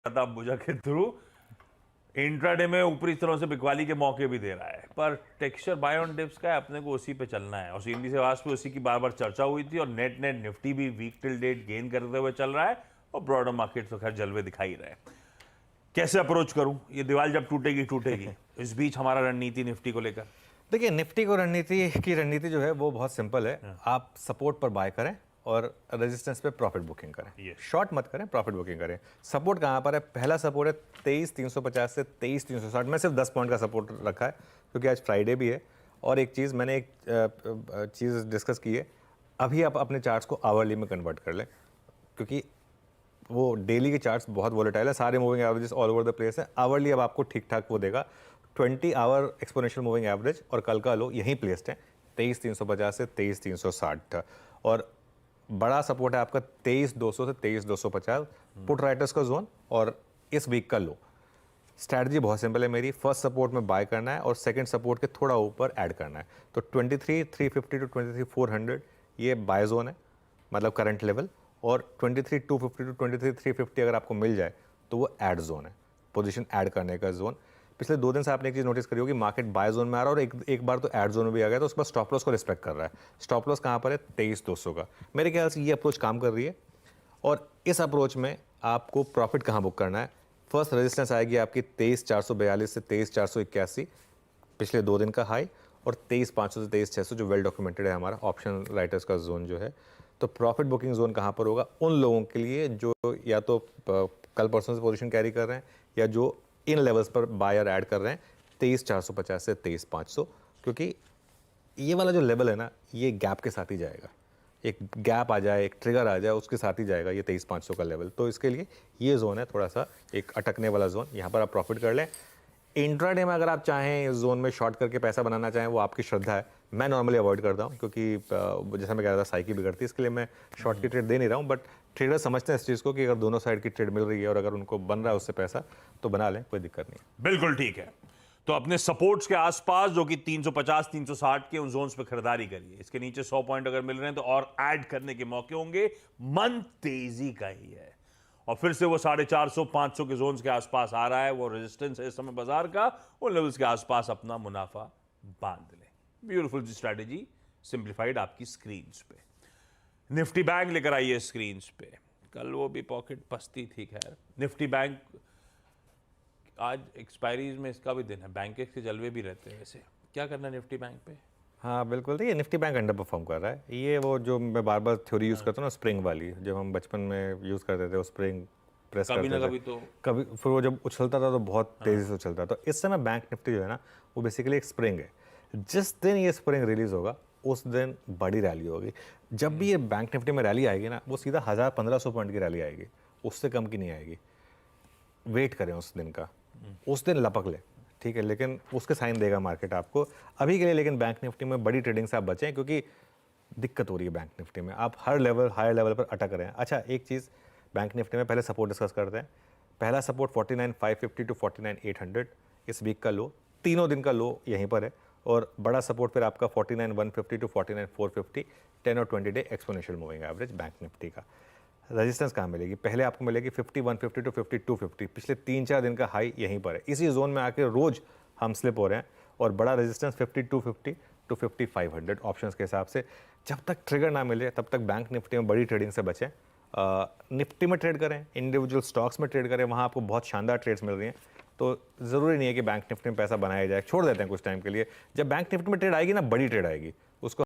था अंबुजा के through intraday में ऊपरी स्तरों से बिकवाली के मौके भी दे रहा है, पर टेक्सचर बाय ऑन डिप्स का है, अपने को उसी पे चलना है। और सीएनबी से वास पे उसी की बार बार चर्चा हुई थी और नेट नेट निफ्टी भी वीक टिल डेट गेन करते हुए चल रहा है और ब्रॉडर मार्केट तो खैर जलवे दिखाई रहे। कैसे अप्रोच करूं, ये दीवार जब टूटेगी टूटेगी, इस बीच हमारा रणनीति निफ्टी को लेकर? देखिए, निफ्टी को रणनीति जो है वो बहुत सिंपल है। आप सपोर्ट पर बाय करें और रेजिस्टेंस पे प्रॉफिट बुकिंग करें। शॉर्ट मत करें, प्रॉफिट बुकिंग करें। सपोर्ट कहाँ पर है? पहला सपोर्ट है 23,350 से 23,360। मैं सिर्फ 10 पॉइंट का सपोर्ट रखा है क्योंकि आज फ्राइडे भी है। और एक चीज़ मैंने चीज़ डिस्कस की है, अभी आप अपने चार्ट्स को आवरली में कन्वर्ट कर लें क्योंकि वो डेली के चार्ट्स बहुत वॉलेटाइल है, सारे moving averages all over the place है। आवरली अब आपको ठीक ठाक वो देगा। 20 आवर एक्सपोनेंशियल मूविंग एवरेज और कल का लो यहीं प्लेस्ड है 23,350 से 23,360। और बड़ा सपोर्ट है आपका 23,200 से 23,250 पुट राइटर्स का जोन। और इस वीक का लो। स्ट्रैटेजी बहुत सिंपल है मेरी, फर्स्ट सपोर्ट में बाय करना है और सेकंड सपोर्ट के थोड़ा ऊपर ऐड करना है। तो 23,350 टू 23,400 ये बाय जोन है, मतलब करंट लेवल। और 23,250 टू 23,350 अगर आपको मिल जाए तो वो ऐड जोन है, पोजीशन ऐड करने का जोन। पिछले 2 दिन से आपने एक चीज़ नोटिस करी होगी, मार्केट बाय जोन में आ रहा है और एक बार तो ऐड जोन में भी आ गया, तो उसके बाद स्टॉप लॉस को रिस्पेक्ट कर रहा है। स्टॉप लॉस कहाँ पर है? 23,200 का। मेरे ख्याल से ये अप्रोच काम कर रही है। और इस अप्रोच में आपको प्रॉफिट कहाँ बुक करना है? फर्स्ट रेजिस्टेंस आएगी आपकी 23,442 से 23,481, पिछले 2 दिन का हाई। और 23,500 से 23,600 जो वेल डॉक्यूमेंटेड है हमारा ऑप्शन राइटर्स का जोन जो है। तो प्रॉफिट बुकिंग जोन कहाँ पर होगा? उन लोगों के लिए जो या तो कल परसों से पोजीशन कैरी कर रहे हैं या जो इन लेवल्स पर बायर ऐड कर रहे हैं 23,450 से 23,500, क्योंकि ये वाला जो लेवल है ना, ये गैप के साथ ही जाएगा। एक गैप आ जाए, एक ट्रिगर आ जाए, उसके साथ ही जाएगा ये 23,500 का लेवल। तो इसके लिए ये जोन है थोड़ा सा एक अटकने वाला जोन, यहाँ पर आप प्रॉफिट कर लें। इंट्राडे में अगर आप चाहें इस जोन में शॉर्ट करके पैसा बनाना चाहें, वो आपकी श्रद्धा है। मैं नॉर्मली अवॉइड करता हूँ क्योंकि जैसा मैं कह रहा था साइकी बिगड़ती है, इसके लिए मैं शॉर्ट की ट्रेड दे नहीं रहा हूँ। बट ट्रेडर समझते हैं इस चीज़ को कि अगर दोनों साइड की ट्रेड मिल रही है और अगर उनको बन रहा है उससे पैसा, तो बना लें, कोई दिक्कत नहीं है। बिल्कुल ठीक है। तो अपने सपोर्ट्स के आसपास जो कि 350 360 के उन जोन्स पे खरीदारी करिए। इसके नीचे 100 पॉइंट अगर मिल रहे हैं तो और ऐड करने के मौके होंगे। मन तेजी का ही है और फिर से वो 450 500 के जोन्स के आसपास आ रहा है, वो रेजिस्टेंस है इस समय बाजार का। उन लेवल्स के आसपास अपना मुनाफा बांध लें। ब्यूटीफुल स्ट्रैटेजी सिंप्लीफाइड आपकी स्क्रीन पे। निफ्टी बैंक लेकर आइए स्क्रीन पे। कल वो भी पॉकेट पस्ती थी, खैर निफ्टी बैंक आज एक्सपायरीज में इसका भी दिन है, बैंक के जलवे भी रहते हैं। वैसे क्या करना है निफ्टी बैंक पे? हाँ बिल्कुल, देखिए निफ्टी बैंक अंडर परफॉर्म कर रहा है। ये वो जो मैं बार बार थ्योरी यूज़ करता हूँ ना, स्प्रिंग वाली, जब हम बचपन में यूज़ करते थे वो स्प्रिंग प्रेस कभी करते ना थे, कभी तो कभी फिर वो जब उछलता था तो बहुत तेज़ी से उछलता। तो इस समय बैंक निफ्टी जो है ना, वो बेसिकली एक स्प्रिंग है। जिस दिन ये स्प्रिंग रिलीज़ होगा उस दिन बड़ी रैली होगी। जब भी ये बैंक निफ्टी में रैली आएगी ना, वो सीधा 1,000-1,500 पॉइंट की रैली आएगी, उससे कम की नहीं आएगी। वेट करें उस दिन का, उस दिन लपक ले, ठीक है, लेकिन उसके साइन देगा मार्केट आपको अभी के लिए। लेकिन बैंक निफ्टी में बड़ी ट्रेडिंग से आप बचें क्योंकि दिक्कत हो रही है बैंक निफ्टी में, आप हर लेवल हायर लेवल पर अटक रहे हैं। अच्छा, एक चीज़ बैंक निफ्टी में पहले सपोर्ट डिस्कस करते हैं। पहला सपोर्ट 49,550 टू 49,800, इस वीक का लो, तीनों दिन का लो यहीं पर है। और बड़ा सपोर्ट फिर आपका 49,150 टू 49,450, 10 और 20 day exponential moving average bank Nifty का। रेजिस्टेंस कहाँ मिलेगी? पहले आपको मिलेगी 5150 टू 5250, पिछले 3-4 दिन का हाई यहीं पर है। इसी जोन में आके रोज हम स्लिप हो रहे हैं। और बड़ा रेजिस्टेंस 5250 टू 5500 ऑप्शंस के हिसाब से। जब तक ट्रिगर ना मिले तब तक बैंक निफ्टी में बड़ी ट्रेडिंग से बचें। निफ्टी में ट्रेड करें, इंडिविजुअल स्टॉक्स में ट्रेड करें, वहाँ आपको बहुत शानदार ट्रेड्स मिल रही हैं। तो ज़रूरी नहीं है कि बैंक निफ्टी में पैसा बनाया जाए, छोड़ देते हैं कुछ टाइम के लिए। जब बैंक निफ्टी में ट्रेड आएगी ना, बड़ी ट्रेड आएगी, उसको